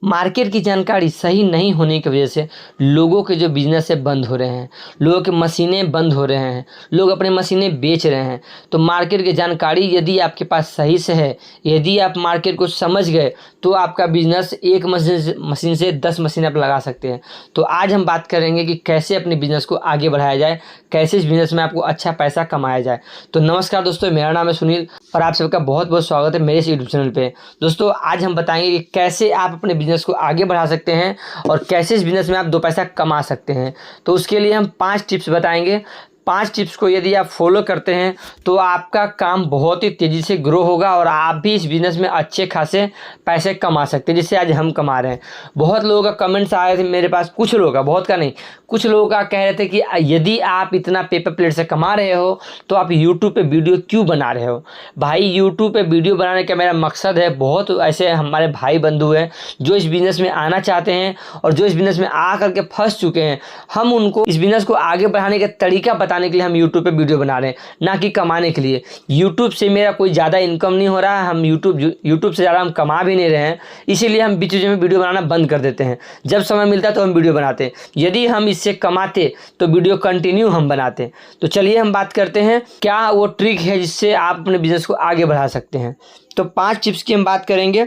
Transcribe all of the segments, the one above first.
Market की जानकारी सही नहीं होने की वजह से लोगों के जो बिजनेस है बंद हो रहे हैं, लोगों के मशीनें बंद हो रहे हैं, लोग अपने मशीनें बेच रहे हैं। तो मार्केट की जानकारी यदि आपके पास सही से है, यदि आप मार्केट को समझ गए, तो आपका बिजनेस एक मशीन से 10 मशीन आप लगा सकते हैं। तो आज हम बात करेंगे कि कैसे अपने बिजनेस को आगे बढ़ाया जाए, कैसे इस बिजनेस में आपको अच्छा पैसा कमाया जाए। तो नमस्कार दोस्तों, मेरा नाम है सुनील और आप सबका बहुत बहुत स्वागत है मेरे इस यूट्यूब चैनल पे। दोस्तों आज हम बताएंगे कि कैसे आप अपने बिजनेस को आगे बढ़ा सकते हैं और कैसे इस बिजनेस में आप 2 पैसा कमा सकते हैं। तो उसके लिए हम 5 टिप्स बताएंगे। 5 टिप्स को यदि आप फॉलो करते हैं तो आपका काम बहुत ही तेज़ी से ग्रो होगा और आप भी इस बिज़नेस में अच्छे खासे पैसे कमा सकते हैं, जिससे आज हम कमा रहे हैं। बहुत लोगों का कमेंट्स आए थे मेरे पास, कुछ लोगों का, बहुत का नहीं, कुछ लोगों का कह रहे थे कि यदि आप इतना पेपर प्लेट से कमा रहे हो तो आप यूट्यूब पे वीडियो क्यों बना रहे हो। भाई यूट्यूब पे वीडियो बनाने का मेरा मकसद है, बहुत ऐसे हमारे भाई बंधु हैं जो इस बिज़नेस में आना चाहते हैं और जो इस बिज़नेस में आ करके फंस चुके हैं। हम उनको इस बिज़नेस को आगे बढ़ाने का तरीका बताने के लिए हम यूट्यूब पे वीडियो बना रहे हैं, ना कि कमाने के लिए। यूट्यूब से मेरा कोई ज़्यादा इनकम नहीं हो रहा है, हम यूट्यूब से ज़्यादा हम कमा भी नहीं रहे हैं, इसीलिए हम बीच बीच में वीडियो बनाना बंद कर देते हैं। जब समय मिलता है तो हम वीडियो बनाते हैं, यदि हम इससे कमाते तो वीडियो कंटिन्यू हम बनाते। तो चलिए हम बात करते हैं क्या वो ट्रिक है जिससे आप अपने बिजनेस को आगे बढ़ा सकते हैं। तो 5 टिप्स की हम बात करेंगे।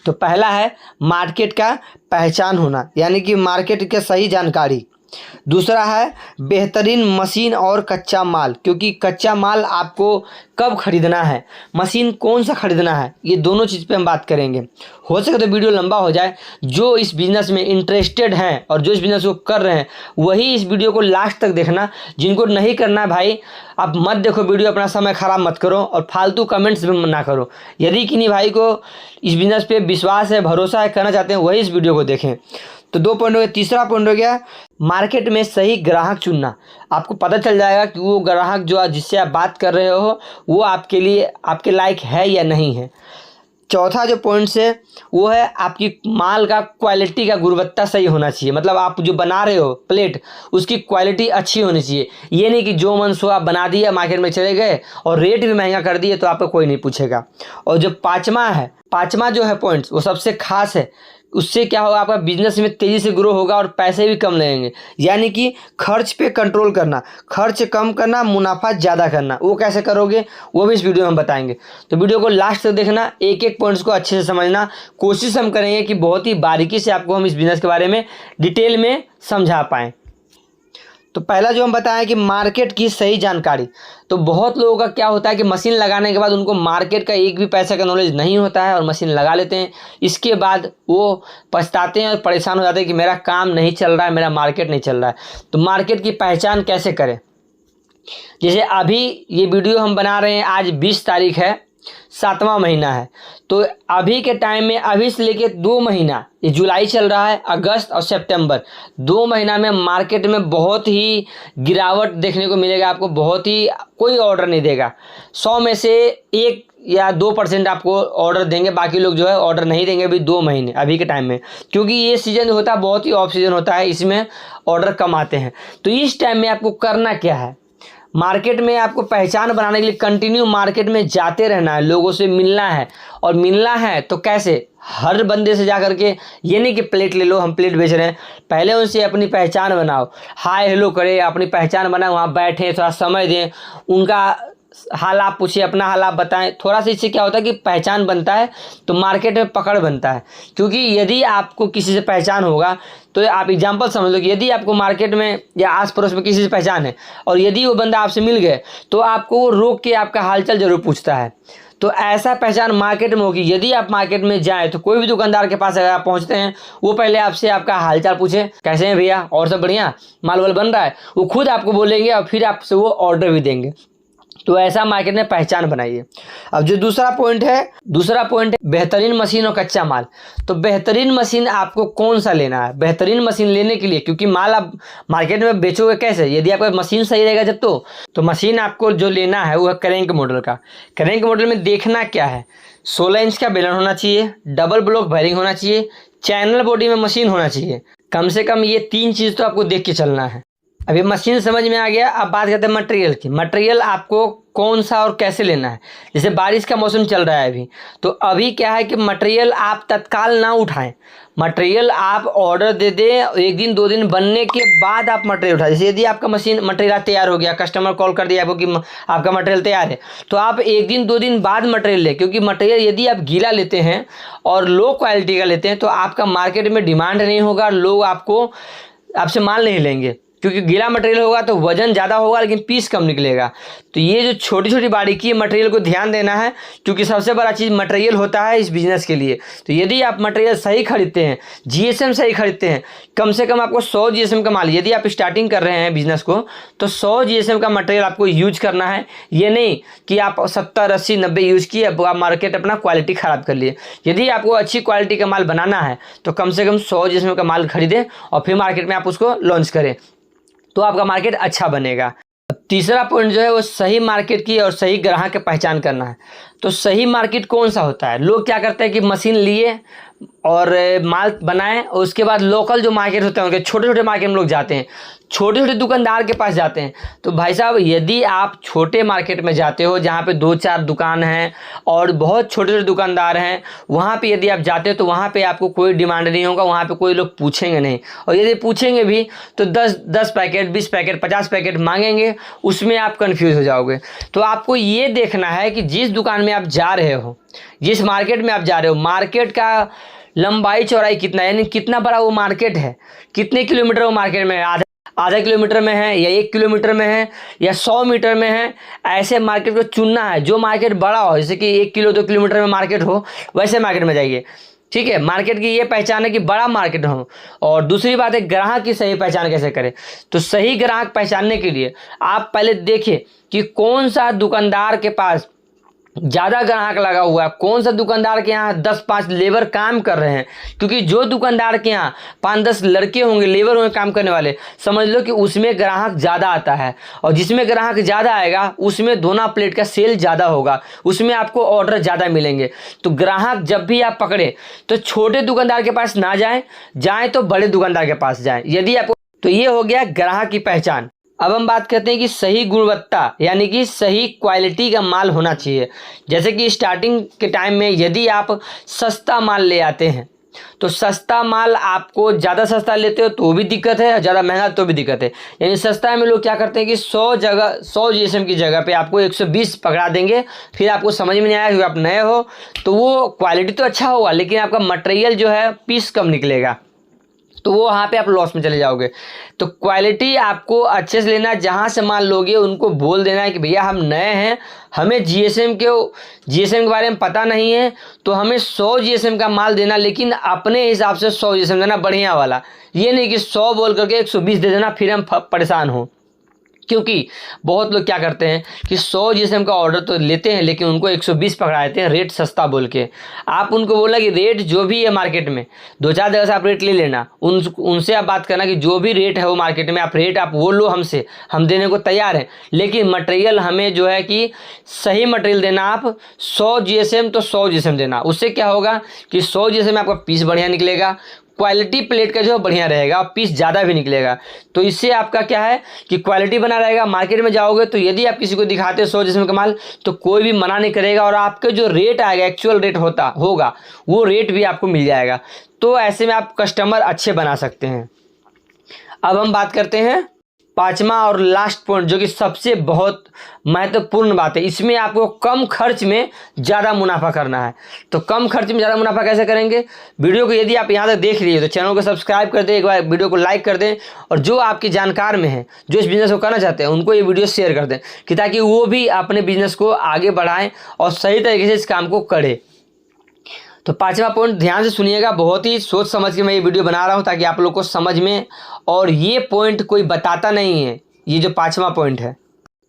तो पहला है मार्केट का पहचान होना, यानी कि मार्केट की सही जानकारी। दूसरा है बेहतरीन मशीन और कच्चा माल, क्योंकि कच्चा माल आपको कब खरीदना है, मशीन कौन सा खरीदना है, ये दोनों चीज़ पे हम बात करेंगे। हो सके तो वीडियो लंबा हो जाए। जो इस बिज़नेस में इंटरेस्टेड हैं और जो इस बिज़नेस को कर रहे हैं वही इस वीडियो को लास्ट तक देखना। जिनको नहीं करना है भाई, आप मत देखो वीडियो, अपना समय ख़राब मत करो और फालतू कमेंट्स भी ना करो। यदि किन्हीं भाई को इस बिज़नेस पे विश्वास है, भरोसा है, करना चाहते हैं, वही इस वीडियो को देखें। तो 2 पॉइंट हो गया। तीसरा पॉइंट हो गया मार्केट में सही ग्राहक चुनना। आपको पता चल जाएगा कि वो ग्राहक जो जिससे आप बात कर रहे हो वो आपके लिए, आपके लायक है या नहीं है। चौथा जो पॉइंट्स है वो है आपकी माल का क्वालिटी का गुणवत्ता सही होना चाहिए। मतलब आप जो बना रहे हो प्लेट, उसकी क्वालिटी अच्छी होनी चाहिए। ये नहीं कि जो मन सो आप बना दिया, मार्केट में चले गए और रेट भी महंगा कर दिए तो आपको कोई नहीं पूछेगा। और जो पाँचवा जो है पॉइंट्स, वो सबसे खास है। उससे क्या होगा, आपका बिजनेस में तेज़ी से ग्रो होगा और पैसे भी कम लगेंगे। यानी कि खर्च पे कंट्रोल करना, खर्च कम करना, मुनाफा ज़्यादा करना। वो कैसे करोगे वो भी इस वीडियो में हम बताएंगे। तो वीडियो को लास्ट तक देखना, एक एक पॉइंट्स को अच्छे से समझना। कोशिश हम करेंगे कि बहुत ही बारीकी से आपको हम इस बिज़नेस के बारे में डिटेल में समझा पाएँ। तो पहला जो हम बताएं कि मार्केट की सही जानकारी। तो बहुत लोगों का क्या होता है कि मशीन लगाने के बाद उनको मार्केट का एक भी पैसे का नॉलेज नहीं होता है और मशीन लगा लेते हैं। इसके बाद वो पछताते हैं और परेशान हो जाते हैं कि मेरा काम नहीं चल रहा है, मेरा मार्केट नहीं चल रहा है। तो मार्केट की पहचान कैसे करें। जैसे अभी ये वीडियो हम बना रहे हैं, आज 20 तारीख है, 7वां महीना है। तो अभी के टाइम में, अभी से लेके 2 महीना, ये जुलाई चल रहा है, अगस्त और सितंबर, 2 महीना में मार्केट में बहुत ही गिरावट देखने को मिलेगा आपको। बहुत ही, कोई ऑर्डर नहीं देगा। 100 में से 1 या 2% आपको ऑर्डर देंगे, बाकी लोग जो है ऑर्डर नहीं देंगे अभी 2 महीने, अभी के टाइम में। क्योंकि ये सीजन होता है बहुत ही ऑफ सीजन होता है, इसमें ऑर्डर कम आते हैं। तो इस टाइम में आपको करना क्या है, मार्केट में आपको पहचान बनाने के लिए कंटिन्यू मार्केट में जाते रहना है, लोगों से मिलना है। और मिलना है तो कैसे, हर बंदे से जा करके, ये नहीं कि प्लेट ले लो, हम प्लेट बेच रहे हैं, पहले उनसे अपनी पहचान बनाओ, हाय हेलो करें, अपनी पहचान बनाए, वहाँ बैठें, थोड़ा समय दें, उनका हाल आप पूछिए, अपना हाल आप बताएं। थोड़ा सा इससे क्या होता है कि पहचान बनता है तो मार्केट में पकड़ बनता है। क्योंकि यदि आपको किसी से पहचान होगा, तो आप एग्जांपल समझ लो कि यदि आपको मार्केट में या आस पड़ोस में किसी से पहचान है और यदि वो बंदा आपसे मिल गए तो आपको वो रोक के आपका हालचाल जरूर पूछता है। तो ऐसा पहचान मार्केट में होगी। यदि आप मार्केट में जाएँ तो कोई भी दुकानदार के पास अगर आप पहुँचते हैं, वो पहले आपसे आपका हालचाल पूछे, कैसे हैं भैया, और सब बढ़िया, माल वाल बन रहा है, वो खुद आपको बोलेंगे और फिर आपसे वो ऑर्डर भी देंगे। तो ऐसा मार्केट में पहचान बनाइए। अब जो दूसरा पॉइंट है बेहतरीन मशीन और कच्चा माल। तो बेहतरीन मशीन आपको कौन सा लेना है। बेहतरीन मशीन लेने के लिए, क्योंकि माल आप मार्केट में बेचोगे कैसे, यदि आपका मशीन सही रहेगा जब, तो मशीन आपको जो लेना है वो है क्रैंक मॉडल का। क्रैंक मॉडल में देखना क्या है, 16 इंच का बेलन होना चाहिए, डबल ब्लॉक वायरिंग होना चाहिए, चैनल बॉडी में मशीन होना चाहिए। कम से कम ये 3 चीज़ तो आपको देख के चलना है। अभी मशीन समझ में आ गया। अब बात करते हैं मटेरियल की। मटेरियल आपको कौन सा और कैसे लेना है। जैसे बारिश का मौसम चल रहा है अभी, तो अभी क्या है कि मटेरियल आप तत्काल ना उठाएं। मटेरियल आप ऑर्डर दे दें, 1 दिन 2 दिन बनने के बाद आप मटेरियल उठाएं। जैसे यदि आपका मशीन मटेरियल तैयार हो गया, कस्टमर कॉल कर दिया आपको कि आपका मटेरियल तैयार है, तो आप 1 दिन 2 दिन बाद मटेरियल लें। क्योंकि मटेरियल यदि आप गीला लेते हैं और लो क्वालिटी का लेते हैं तो आपका मार्केट में डिमांड नहीं होगा, लोग आपसे माल नहीं लेंगे। क्योंकि गीला मटेरियल होगा तो वजन ज़्यादा होगा लेकिन पीस कम निकलेगा। तो ये जो छोटी छोटी बारीकी मटेरियल को ध्यान देना है, क्योंकि सबसे बड़ा चीज़ मटेरियल होता है इस बिज़नेस के लिए। तो यदि आप मटेरियल सही खरीदते हैं, जीएसएम सही खरीदते हैं, कम से कम आपको 100 जीएसएम का माल, यदि आप स्टार्टिंग कर रहे हैं बिजनेस को, तो 100 जीएसएम का मटेरियल आपको यूज करना है। ये नहीं कि आप 70 80 90 यूज किए, अब आप मार्केट अपना क्वालिटी ख़राब कर लिए। यदि आपको अच्छी क्वालिटी का माल बनाना है तो कम से कम 100 जीएसएम का माल खरीदें और फिर मार्केट में आप उसको लॉन्च करें, तो आपका मार्केट अच्छा बनेगा। तीसरा पॉइंट जो है वो सही मार्केट की और सही ग्राहक की पहचान करना है। तो सही मार्केट कौन सा होता है। लोग क्या करते हैं कि मशीन लिए और माल बनाएं और उसके बाद लोकल जो मार्केट होते हैं उनके छोटे छोटे मार्केट में लोग जाते हैं, छोटे छोटे दुकानदार के पास जाते हैं। तो भाई साहब, यदि आप छोटे मार्केट में जाते हो जहाँ पे 2-4 दुकान हैं और बहुत छोटे छोटे दुकानदार हैं, वहाँ पे यदि आप जाते हो तो वहाँ पे आपको कोई डिमांड नहीं होगा, वहाँ पे कोई लोग पूछेंगे नहीं। और यदि पूछेंगे भी तो 10 पैकेट 20 पैकेट 50 पैकेट मांगेंगे, उसमें आप कन्फ्यूज़ हो जाओगे। तो आपको ये देखना है कि जिस दुकान में आप जा रहे हो, जिस मार्केट में आप जा रहे हो, मार्केट का लंबाई चौड़ाई कितना है, यानी कितना बड़ा वो मार्केट है, कितने किलोमीटर वो मार्केट में है, आधा किलोमीटर में है या 1 किलोमीटर में है या 100 मीटर में है। ऐसे मार्केट को चुनना है जो मार्केट बड़ा हो, जैसे कि 1 किलो 2 किलोमीटर में मार्केट हो, वैसे मार्केट में जाइए। ठीक है, मार्केट की ये पहचान है कि बड़ा मार्केट हो। और दूसरी बात है ग्राहक की सही पहचान कैसे करें। तो सही ग्राहक पहचानने के लिए आप पहले देखिए कि कौन सा दुकानदार के पास ज़्यादा ग्राहक लगा हुआ है, कौन सा दुकानदार के यहाँ 10-5 लेबर काम कर रहे हैं। क्योंकि जो दुकानदार के यहाँ 5-10 लड़के होंगे, लेबर होंगे काम करने वाले, समझ लो कि उसमें ग्राहक ज़्यादा आता है। और जिसमें ग्राहक ज़्यादा आएगा उसमें दोना प्लेट का सेल ज़्यादा होगा, उसमें आपको ऑर्डर ज़्यादा मिलेंगे। तो ग्राहक जब भी आप पकड़े तो छोटे दुकानदार के पास ना जाएँ तो बड़े दुकानदार के पास जाएँ यदि आपको। तो ये हो गया ग्राहक की पहचान। अब हम बात करते हैं कि सही गुणवत्ता यानी कि सही क्वालिटी का माल होना चाहिए। जैसे कि स्टार्टिंग के टाइम में यदि आप सस्ता माल ले आते हैं तो सस्ता माल आपको ज़्यादा सस्ता लेते हो तो भी दिक्कत है, ज़्यादा महंगा तो भी दिक्कत है। यानी सस्ता में लोग क्या करते हैं कि 100 जीएसएम की जगह पे आपको 120 पकड़ा देंगे, फिर आपको समझ में नहीं आया क्योंकि आप नए हो। तो वो क्वालिटी तो अच्छा होगा लेकिन आपका मटेरियल जो है पीस कम निकलेगा, तो वो वहाँ पे आप लॉस में चले जाओगे। तो क्वालिटी आपको अच्छे से लेना है। जहाँ से माल लोगे उनको बोल देना है कि भैया हम नए हैं, हमें जीएसएम के बारे में पता नहीं है, तो हमें 100 जीएसएम का माल देना, लेकिन अपने हिसाब से 100 जीएसएम देना बढ़िया वाला। ये नहीं कि 100 बोल करके 120 दे देना फिर हम परेशान हों। क्योंकि बहुत लोग क्या करते हैं कि 100 जीएसएम का ऑर्डर तो लेते हैं लेकिन उनको 120 पकड़ा देते हैं रेट सस्ता बोल के। आप उनको बोला कि रेट जो भी है मार्केट में 2-4 जगह से आप रेट ले लेना, उनसे आप बात करना कि जो भी रेट है वो मार्केट में आप रेट आप वो लो हमसे, हम देने को तैयार हैं, लेकिन मटेरियल हमें जो है कि सही मटेरियल देना। आप 100 जीएसएम तो 100 जीएसएम देना। उससे क्या होगा कि 100 जीएसएम में आपका पीस बढ़िया निकलेगा, क्वालिटी प्लेट का जो बढ़िया रहेगा और पीस ज़्यादा भी निकलेगा। तो इससे आपका क्या है कि क्वालिटी बना रहेगा। मार्केट में जाओगे तो यदि आप किसी को दिखाते हो 100 जीएसएम का माल तो कोई भी मना नहीं करेगा और आपके जो रेट आएगा एक्चुअल रेट होगा वो रेट भी आपको मिल जाएगा। तो ऐसे में आप कस्टमर अच्छे बना सकते हैं। अब हम बात करते हैं 5वां और लास्ट पॉइंट, जो कि सबसे बहुत महत्वपूर्ण बात है। इसमें आपको कम खर्च में ज़्यादा मुनाफा करना है। तो कम खर्च में ज़्यादा मुनाफा कैसे करेंगे। वीडियो को यदि आप यहाँ तक देख रही है तो चैनल को सब्सक्राइब कर दें, एक बार वीडियो को लाइक कर दें और जो आपके जानकार में हैं जो इस बिज़नेस को करना चाहते हैं उनको ये वीडियो शेयर कर दें कि ताकि वो भी अपने बिज़नेस को आगे बढ़ाएं और सही तरीके से इस काम को करें। तो 5वां पॉइंट ध्यान से सुनिएगा, बहुत ही सोच समझ के मैं ये वीडियो बना रहा हूँ ताकि आप लोग को समझ में। और ये पॉइंट कोई बताता नहीं है, ये जो 5वां पॉइंट है,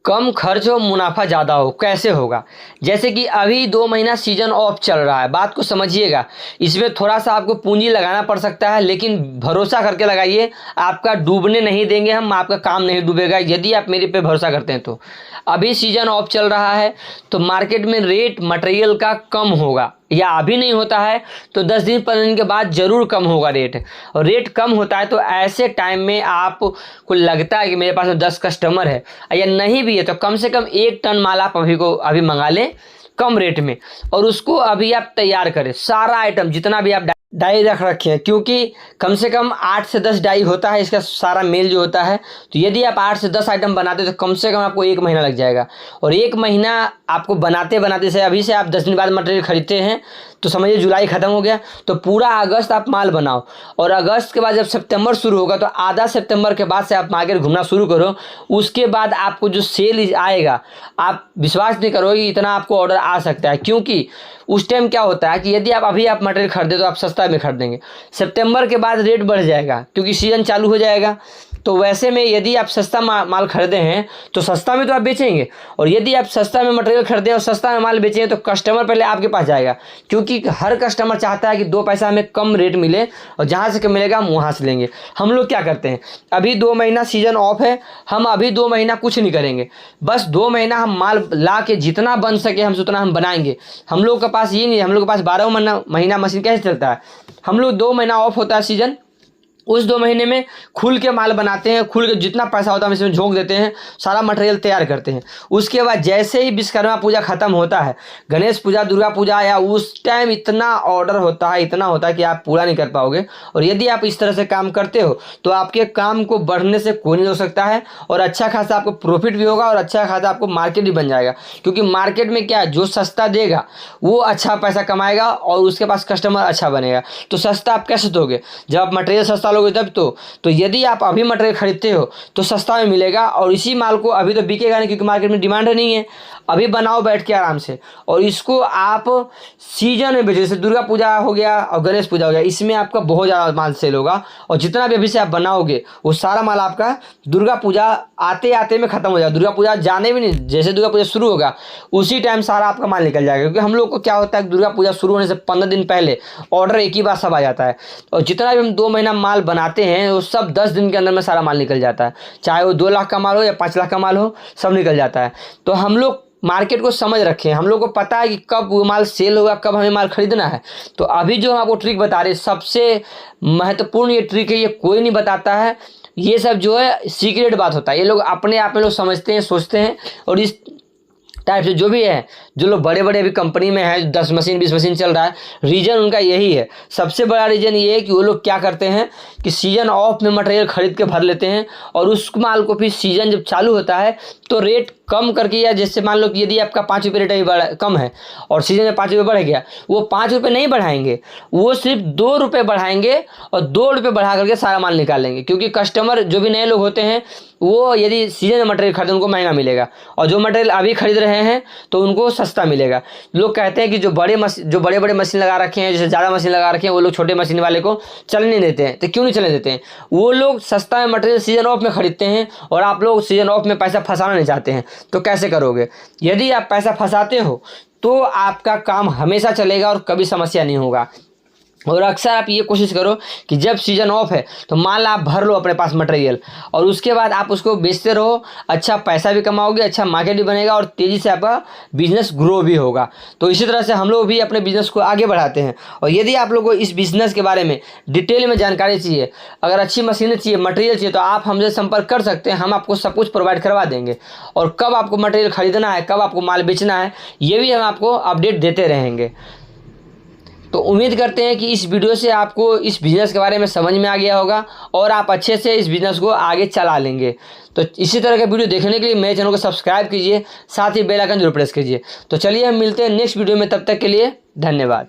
कम खर्च हो मुनाफा ज़्यादा हो। कैसे होगा। जैसे कि अभी 2 महीना सीजन ऑफ चल रहा है, बात को समझिएगा। इसमें थोड़ा सा आपको पूंजी लगाना पड़ सकता है लेकिन भरोसा करके लगाइए, आपका डूबने नहीं देंगे हम, आपका काम नहीं डूबेगा यदि आप मेरे पे भरोसा करते हैं। तो अभी सीजन ऑफ चल रहा है तो मार्केट में रेट मटेरियल का कम होगा, या अभी नहीं होता है तो 10 दिन 15 दिन के बाद ज़रूर कम होगा रेट। और रेट कम होता है तो ऐसे टाइम में आपको लगता है कि मेरे पास 10 कस्टमर है, या नहीं भी है तो कम से कम 1 टन माल आप अभी मंगा लें कम रेट में, और उसको अभी आप तैयार करें। सारा आइटम जितना भी आप डाई रख रखे हैं, क्योंकि कम से कम 8 से 10 डाई होता है इसका सारा मेल जो होता है। तो यदि आप 8 से 10 आइटम बनाते हैं तो कम से कम आपको 1 महीना लग जाएगा। और 1 महीना आपको बनाते बनाते से अभी से आप 10 दिन बाद मटेरियल खरीदते हैं तो समझिए जुलाई ख़त्म हो गया, तो पूरा अगस्त आप माल बनाओ। और अगस्त के बाद जब सितंबर शुरू होगा तो आधा सितंबर के बाद से आप मार्केट घूमना शुरू करो। उसके बाद आपको जो सेल आएगा, आप विश्वास नहीं करोगे इतना आपको ऑर्डर आ सकता है। क्योंकि उस टाइम क्या होता है कि यदि आप अभी आप मटेरियल खरीदे तो आप सस्ता में खरीदेंगे, सितंबर के बाद रेट बढ़ जाएगा क्योंकि सीज़न चालू हो जाएगा। तो वैसे में यदि आप सस्ता माल खरीदे हैं तो सस्ता में तो आप बेचेंगे, और यदि आप सस्ता में मटेरियल खरीदें और सस्ता में माल बेचें तो कस्टमर पहले आपके पास जाएगा, क्योंकि हर कस्टमर चाहता है कि 2 पैसा हमें कम रेट मिले और जहाँ से कम मिलेगा हम वहाँ से लेंगे। हम लोग क्या करते हैं, अभी 2 महीना सीजन ऑफ है, हम अभी 2 महीना कुछ नहीं करेंगे, बस 2 महीना हम माल ला के जितना बन सके हमसे उतना हम बनाएंगे। हम लोग के पास ये नहीं है, हम लोग के पास 12 महीना मशीन कैसे चलता है। हम लोग 2 महीना ऑफ होता है सीजन, उस 2 महीने में खुल के माल बनाते हैं, खुल के जितना पैसा होता है हम इसमें झोंक देते हैं, सारा मटेरियल तैयार करते हैं। उसके बाद जैसे ही विश्वकर्मा पूजा ख़त्म होता है, गणेश पूजा, दुर्गा पूजा आया, उस टाइम इतना ऑर्डर होता है, इतना होता है कि आप पूरा नहीं कर पाओगे। और यदि आप इस तरह से काम करते हो तो आपके काम को बढ़ने से कोई नहीं हो सकता है, और अच्छा खासा आपको प्रॉफिट भी होगा और अच्छा खासा आपको मार्केट भी बन जाएगा। क्योंकि मार्केट में क्या, जो सस्ता देगा वो अच्छा पैसा कमाएगा और उसके पास कस्टमर अच्छा बनेगा। तो सस्ता आप कैसे दोगे, जब आप मटेरियल सस्ता लोगे तब तो यदि आप अभी मटेरियल खरीदते हो तो सस्ता में मिलेगा, और इसी माल को अभी तो बिकेगा नहीं क्योंकि मार्केट में डिमांड नहीं है। अभी बनाओ बैठ के आराम से, और इसको आप सीजन में बेचो, जैसे दुर्गा पूजा हो गया और गणेश पूजा हो गया, इसमें आपका बहुत ज़्यादा माल सेल होगा। और जितना भी अभी से आप बनाओगे वो सारा माल आपका दुर्गा पूजा आते आते में ख़त्म हो जाएगा। दुर्गा पूजा जाने भी नहीं, जैसे दुर्गा पूजा शुरू होगा उसी टाइम सारा आपका माल निकल जाएगा। क्योंकि हम लोग को क्या होता है, दुर्गा पूजा शुरू होने से 15 दिन पहले ऑर्डर एक ही बार सब आ जाता है, और जितना भी हम 2 महीना माल बनाते हैं वो सब 10 दिन के अंदर में सारा माल निकल जाता है। चाहे वो 2 लाख का माल हो या 5 लाख का माल हो, सब निकल जाता है। तो हम लोग मार्केट को समझ रखें, हम लोग को पता है कि कब वो माल सेल होगा, कब हमें माल खरीदना है। तो अभी जो हम आपको ट्रिक बता रहे हैं, सबसे महत्वपूर्ण ये ट्रिक है, ये कोई नहीं बताता है। ये सब जो है सीक्रेट बात होता है, ये लोग अपने आप में लोग समझते हैं, सोचते हैं। और इस टाइप से जो भी है, जो लोग बड़े बड़े अभी कंपनी में है, 10 मशीन 20 मशीन चल रहा है, रीज़न उनका यही है। सबसे बड़ा रीज़न ये है कि वो लोग क्या करते हैं कि सीजन ऑफ में मटेरियल खरीद के भर लेते हैं, और उस माल को फिर सीजन जब चालू होता है तो रेट कम करके, या जैसे मान लो कि यदि आपका 5 रुपये रेट अभी कम है और सीजन में 5 रुपये बढ़ गया, वो 5 रुपये नहीं बढ़ाएंगे, वो सिर्फ 2 रुपये बढ़ाएंगे और 2 रुपये बढ़ा करके सारा माल निकालेंगे। क्योंकि कस्टमर जो भी नए लोग होते हैं वो यदि सीजन में मटेरियल खरीदे उनको महंगा मिलेगा, और जो मटेरियल अभी खरीद रहे हैं तो उनको सस्ता मिलेगा। लोग कहते हैं कि जो बड़े बड़े मशीन लगा रखे हैं, जैसे ज़्यादा मशीन लगा रखे हैं, वो लोग छोटे मशीन वाले को चलने नहीं देते हैं। तो क्यों नहीं चलने देते हैं, वो लोग सस्ता में मटेरियल सीजन ऑफ में खरीदते हैं, और आप लोग सीजन ऑफ में पैसा फंसाना नहीं चाहते हैं। तो कैसे करोगे, यदि आप पैसा फंसाते हो तो आपका काम हमेशा चलेगा और कभी समस्या नहीं होगा। और अक्सर आप ये कोशिश करो कि जब सीजन ऑफ है तो माल आप भर लो अपने पास मटेरियल, और उसके बाद आप उसको बेचते रहो। अच्छा पैसा भी कमाओगे, अच्छा मार्केट भी बनेगा, और तेज़ी से आपका बिजनेस ग्रो भी होगा। तो इसी तरह से हम लोग भी अपने बिजनेस को आगे बढ़ाते हैं। और यदि आप लोगों को इस बिज़नेस के बारे में डिटेल में जानकारी चाहिए, अगर अच्छी मशीनें चाहिए, मटेरियल चाहिए, तो आप हमसे संपर्क कर सकते हैं। हम आपको सब कुछ प्रोवाइड करवा देंगे, और कब आपको मटेरियल खरीदना है, कब आपको माल बेचना है, ये भी हम आपको अपडेट देते रहेंगे। तो उम्मीद करते हैं कि इस वीडियो से आपको इस बिज़नेस के बारे में समझ में आ गया होगा, और आप अच्छे से इस बिज़नेस को आगे चला लेंगे। तो इसी तरह के वीडियो देखने के लिए मेरे चैनल को सब्सक्राइब कीजिए, साथ ही बेल आइकन जरूर प्रेस कीजिए। तो चलिए हम मिलते हैं नेक्स्ट वीडियो में, तब तक के लिए धन्यवाद।